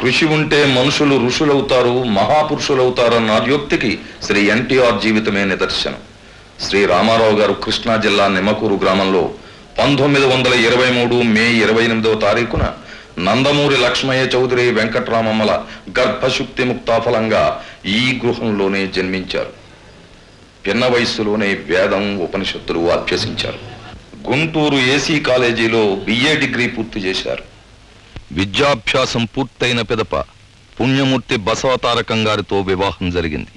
కృషి ఉంటే మనుషులు ఋషులవుతారు, మహాపురుషులవుతారన్న యుక్తికి శ్రీ ఎన్టీఆర్ జీవితమే నిదర్శనం. శ్రీ రామారావు గారు కృష్ణా జిల్లా నిమ్మకూరు గ్రామంలో 1923 మే 28వ తారీఖున నందమూరి లక్ష్మయ్య చౌదరి వెంకట్రామమ్మల గర్భశుక్తి ముక్తాఫలంగా ఈ గృహంలోనే జన్మించారు. పిన్న వయస్సులోనే వేదం, ఉపనిషత్తులు అభ్యసించారు. గుంటూరు ఏసీ కాలేజీలో బిఏ డిగ్రీ పూర్తి చేశారు. విద్యాభ్యాసం పూర్తయిన పిదప పుణ్యమూర్తి బసవతారకం గారితో వివాహం జరిగింది.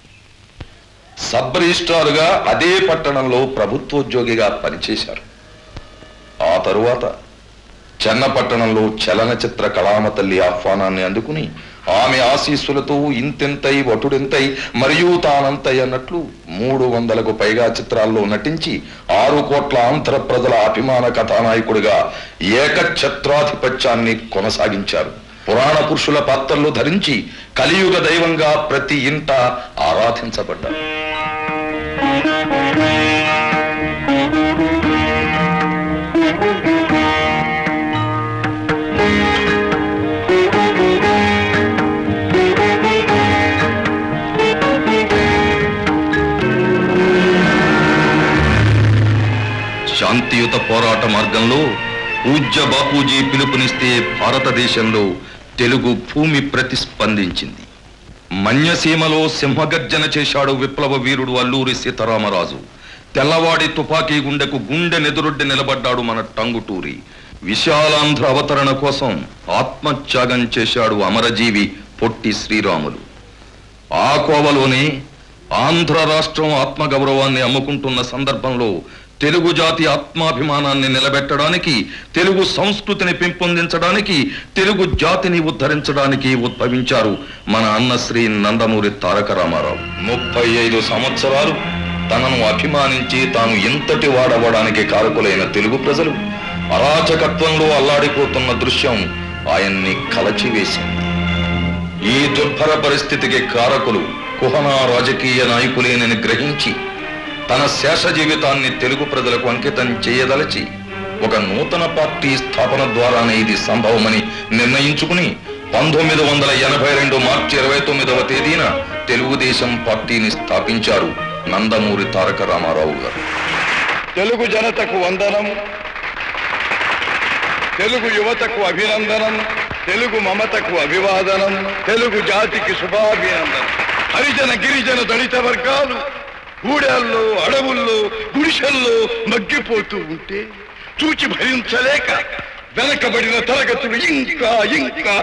సబ్ రిజిస్ట్రారుగా అదే పట్టణంలో ప్రభుత్వోద్యోగిగా పనిచేశారు. ఆ తరువాత చెన్నపట్టణంలో చలనచిత్ర కళామ తల్లి ఆహ్వానాన్ని అందుకుని ఆమె ఆశీస్సులతో ఇంతెంతై వటుడెంతై మరియు తానంతై అన్నట్లు 300కు పైగా చిత్రాల్లో నటించి 6 కోట్ల ఆంధ్ర ప్రజల అభిమాన కథానాయకుడిగా ఏకఛత్రాధిపత్యాన్ని కొనసాగించారు. పురాణ పురుషుల పాత్రలు ధరించి కలియుగ దైవంగా ప్రతి ఇంట ఆరాధించబడ్డారు. శాంతియుత పోరాట మార్గంలో పూజ్య బాపూజీ పిలుపునిస్తే భారతదేశంలో తెలుగు భూమి ప్రతిస్పందించింది. మన్యసీమలో సింహగర్జన చేశాడు విప్లవ వీరుడు అల్లూరి సీతారామరాజు. తెల్లవాడి తుపాకీ గుండెకు గుండె నెదురొడ్డి నిలబడ్డాడు మన టంగుటూరి. విశాలాంధ్ర అవతరణ కోసం ఆత్మత్యాగం చేశాడు అమరజీవి పొట్టి శ్రీరాములు. ఆ కోవలోనే ఆంధ్ర రాష్ట్రం ఆత్మగౌరవాన్ని అమ్ముకుంటున్న సందర్భంలో తెలుగు జాతి ఆత్మాభిమానాన్ని నిలబెట్టడానికి, తెలుగు సంస్కృతిని పెంపొందించడానికి, తెలుగు జాతిని ఉద్ధరించడానికి ఉద్భవించారు మన అన్నశ్రీ నందమూరి తారక రామారావు. 35 సంవత్సరాలు తనను అభిమానించి తాను ఇంతటి వాడవడానికి కారకులైన తెలుగు ప్రజలు అరాచకత్వంలో అల్లాడిపోతున్న దృశ్యం ఆయన్ని కలచివేసింది. ఈ దుర్భర పరిస్థితికి కారకులు కుహనా రాజకీయ నాయకులేనని గ్రహించి తన శేష జీవితాన్ని తెలుగు ప్రజలకు అంకితం చేయదలచి ఒక నూతన పార్టీ స్థాపన ద్వారానే ఇది సంభవమని నిర్ణయించుకుని 1982 మార్చి 29వ తేదీన తెలుగుదేశం పార్టీని స్థాపించారు నందమూరి తారక రామారావు గారు. తెలుగు జనతకు వందనం, తెలుగు యువతకు అభినందనం, తెలుగు మమతకు అభివాదనం, తెలుగు జాతికి శుభాభినందనం. హరిజన గిరిజన దళిత వర్గాలు గూడెల్లో, అడవుల్లో, గుడిసెల్లో మగ్గిపోతూ ఉంటే చూచి భరించలేక వెనకబడిన తరగతులు ఇంకా ఇంకా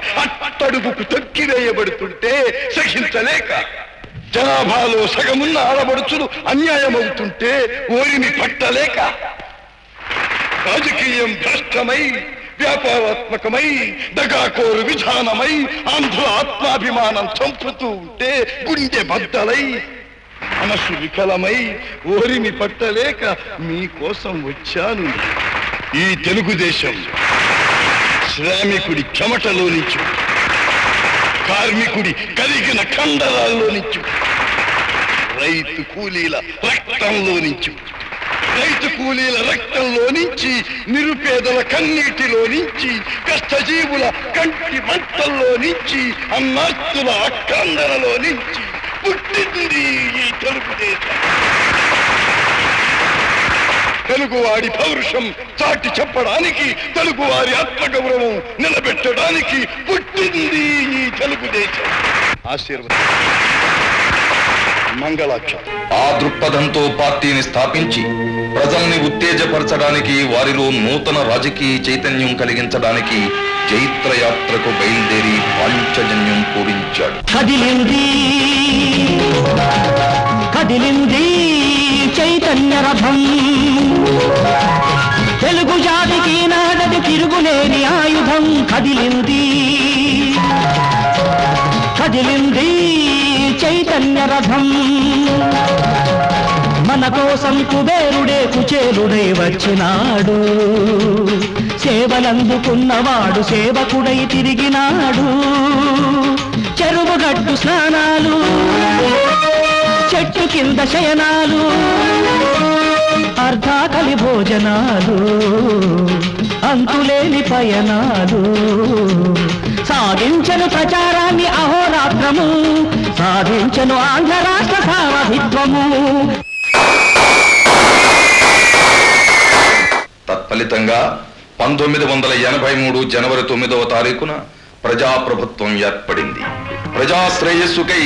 అట్టడుగుకు తొక్కివేయబడుతుంటే సహించలేక జనాభాలో సగమున్న ఆడబడుచులు అన్యాయమవుతుంటే ఓరిని పట్టలేక రాజకీయం భ్రష్టమై, వ్యాపారాత్మకమై, దగాకోరు విధానమై ఆంధ్ర ఆత్మాభిమానం చంపుతూ ఉంటే గుండె బద్దలై మనసు వికలమై ఓరిని పట్టలేక మీకోసం వచ్చాను. ఈ తెలుగుదేశం శ్రామికుడి చెమటలో నుంచి, కార్మికుడి కలిగిన కండరాల్లో నుంచి, రైతు కూలీల రక్తంలో నుంచి, రైతు కూలీల రక్తంలో నుంచి, నిరుపేదల కన్నీటిలో నుంచి, కష్టజీవుల కంటి మంటల్లో నుంచి, అన్నార్తుల అక్కందరలో నుంచి పుట్టింది ఈ తెలుగుదేశం. తెలుగువాడి పౌరుషం చాటి చెప్పడానికి, తెలుగువారి ఆత్మగౌరవం నిలబెట్టడానికి పుట్టింది ఈ తెలుగుదేశం. ఆశీర్వాదం, మంగళాక్షం. ఆ దృక్పథంతో పార్టీని స్థాపించి ప్రజల్ని ఉత్తేజపరచడానికి, వారిలో నూతన రాజకీయ చైతన్యం కలిగించడానికి జైత్రయాత్రకు బయలుదేరి పాంచజన్యం పూరించాడు. కదిలింది చైతన్య రథం, తెలుగు జాతికి నాడది తిరుగులేని ఆయుధం. కదిలింది చైతన్య రథం, మన కోసం కుబేరుడే కుచేలుడై వచ్చినాడు. సేవలందుకున్నవాడు సేవకుడై తిరిగినాడు. చెరువుగట్టు స్నానాలు, చెట్టు కింద శయనాలు, అర్ధాకలి భోజనాలు, అంతులేని పయనాలు, సాగించను ప్రచారాన్ని అహోరాత్రము, సాధించను ఆంధ్ర రాష్ట్ర సారథిత్వము. తత్ఫలితంగా 1983 జనవరి 9వ తారీఖున ప్రజాప్రభుత్వం ఏర్పడింది. ప్రజా శ్రేయస్సుకై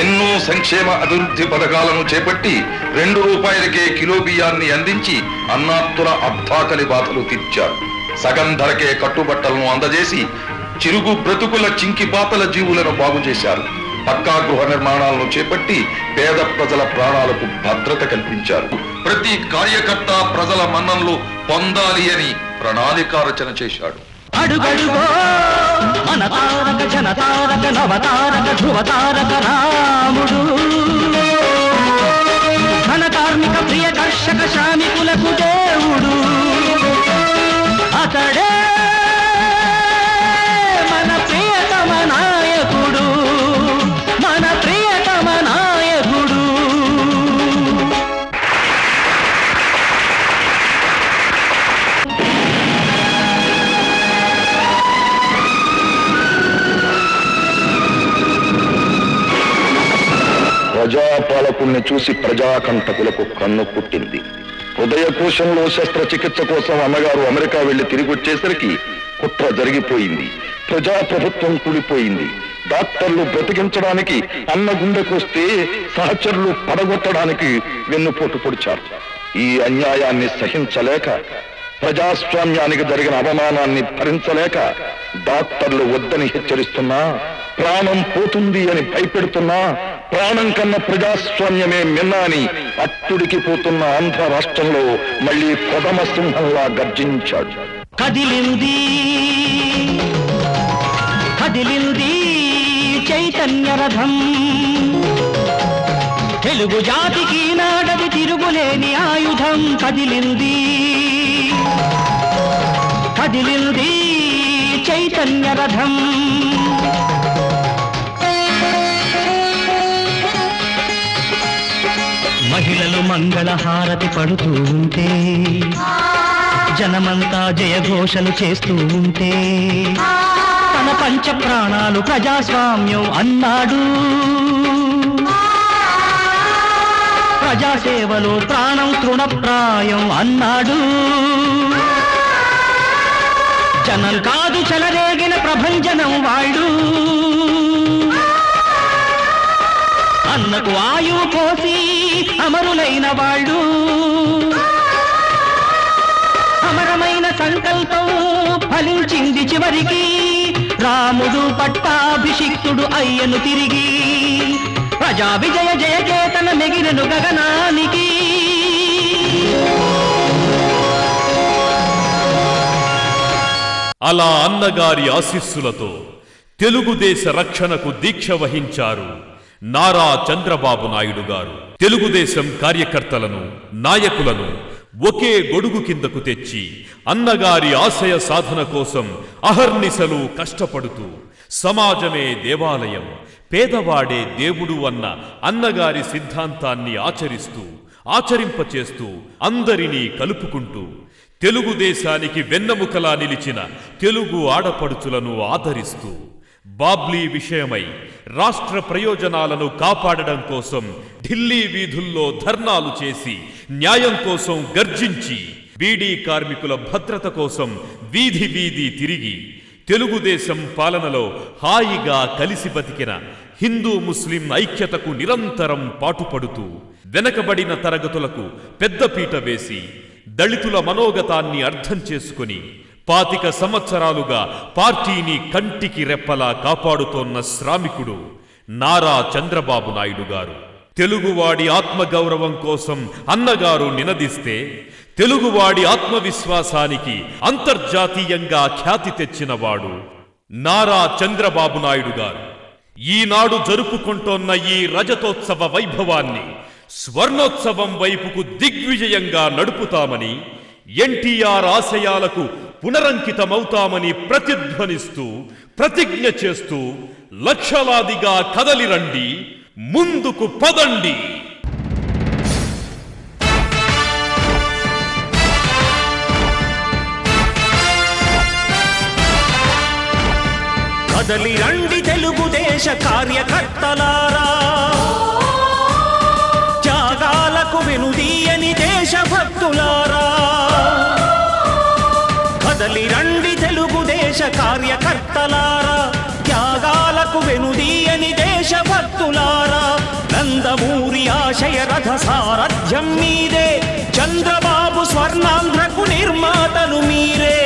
ఎన్నో సంక్షేమ అభివృద్ధి పథకాలను చేపట్టి 2 రూపాయలకే కిలో బియ్యాన్ని అందించి అన్నార్తుల అర్థాకలి బాధలు తీర్చారు. సగం ధరకే కట్టుబట్టలను అందజేసి చిరుగు బ్రతుకుల చింకిపాతల జీవులను బాగు చేశారు. పక్కా గృహ నిర్మాణాలను చేపట్టి పేద ప్రజల ప్రాణాలకు భద్రత కల్పించారు. ప్రతి కార్యకర్త ప్రజల మన్ననలు పొందాలి అని ప్రణాళిక రచన చేశాడు. అడుగడుగో మన తారక జనతారక నవతారక ధ్రువతారక రాముడు, ఘన కార్మిక ప్రియ కర్షక శ్రామికులకు దేవుడు, అతడే మన ప్రియతమ నాయకుడు, మన ప్రియతమ నాయకుడు. ప్రజాపాలకుల్ని చూసి ప్రజాకంటకులకు కన్ను పుట్టింది. హృదయకోశంలో శస్త్రచికిత్స కోసం అమ్మగారు అమెరికా వెళ్లి తిరిగి వచ్చేసరికి కుట్ర జరిగిపోయింది. ప్రజాప్రభుత్వం కూలిపోయింది. డాక్టర్లు బ్రతికించడానికి అన్న గుండెకొస్తే సహచరులు పడగొట్టడానికి వెన్నుపోటు పొడిచారు. ఈ అన్యాయాన్ని సహించలేక, ప్రజాస్వామ్యానికి జరిగిన అవమానాన్ని భరించలేక డాక్టర్లు వద్దని హెచ్చరిస్తున్నా, ప్రాణం పోతుంది అని భయపెడుతున్నా, ప్రాణం కన్నా ప్రజాస్వామ్యమే మిన్న అని అట్టుడికి పోతున్న ఆంధ్ర రాష్ట్రంలో మళ్లీ కొదమ సింహంలా గర్జించాడు. కదిలింది కదిలింది చైతన్య రథం, తెలుగు జాతికి నాడది తిరుగులేని ఆయుధం. కదిలింది కదిలింది చైతన్య రథం. మహిళలు మంగళహారతి పడుతూ ఉంటే, జనమంతా జయఘోషలు చేస్తూ ఉంటే, తన పంచ ప్రాణాలు ప్రజాస్వామ్యం అన్నాడు. ప్రజాసేవలో ప్రాణం తృణప్రాయం అన్నాడు. జనం కాదు చెలరేగిన ప్రభంజనం వాళ్ళు, అన్నకు ఆయువు పోసి అమరులైన వాళ్ళు. అమరమైన సంకల్పం ఫలించింది చివరికి, రాముడు పట్టాభిషిక్తుడు అయ్యను తిరిగి. ప్రజా విజయ జయకేతన మెగినను గగనానికి. అలా అన్నగారి ఆశీస్సులతో తెలుగుదేశ రక్షణకు దీక్ష వహించారు నారా చంద్రబాబు నాయుడు గారు. తెలుగుదేశం కార్యకర్తలను, నాయకులను ఒకే గొడుగు కిందకు తెచ్చి అన్నగారి ఆశయ సాధన కోసం అహర్నిశలు కష్టపడుతూ, సమాజమే దేవాలయం, పేదవాడే దేవుడు అన్న అన్నగారి సిద్ధాంతాన్ని ఆచరింపచేస్తూ అందరినీ కలుపుకుంటూ తెలుగుదేశానికి వెన్నెముకలా నిలిచిన తెలుగు ఆడపడుచులను ఆదరిస్తూ, బాబ్లీ విషయమై రాష్ట్ర ప్రయోజనాలను కాపాడడం కోసం ఢిల్లీ వీధుల్లో ధర్నాలు చేసి, న్యాయం కోసం గర్జించి, బీడీ కార్మికుల భద్రత కోసం వీధి వీధి తిరిగి, తెలుగుదేశం పాలనలో హాయిగా కలిసి బతికిన హిందూ ముస్లిం ఐక్యతకు నిరంతరం పాటుపడుతూ, వెనకబడిన తరగతులకు పెద్దపీట వేసి, దళితుల మనోగతాన్ని అర్థం చేసుకుని 25 సంవత్సరాలుగా పార్టీని కంటికి రెప్పలా కాపాడుతోన్న శ్రామికుడు నారా చంద్రబాబు నాయుడు గారు. తెలుగువాడి ఆత్మగౌరవం కోసం అన్నగారు నినదిస్తే, తెలుగువాడి ఆత్మవిశ్వాసానికి అంతర్జాతీయంగా ఖ్యాతి తెచ్చినవాడు నారా చంద్రబాబు నాయుడు గారు. ఈనాడు జరుపుకుంటోన్న ఈ రజతోత్సవ వైభవాన్ని స్వర్ణోత్సవం వైపుకు దిగ్విజయంగా నడుపుతామని, ఎన్టీఆర్ ఆశయాలకు పునరంకితమవుతామని ప్రతిధ్వనిస్తూ, ప్రతిజ్ఞ చేస్తూ లక్షలాదిగా కదలిరండి, ముందుకు పదండి. కదలి రండి తెలుగుదేశ కార్యకర్తలారా, త్యాగాలకు వెనుదీయని దేశభక్తులారా. కదలి రండి తెలుగుదేశ కార్యకర్తలారా, త్యాగాలకు వెనుదీయని దేశభక్తులారా. నందమూరి ఆశయ రథ సారథ్యం మీదే, చంద్రబాబు స్వర్ణాంధ్రకు నిర్మాతలు మీరే.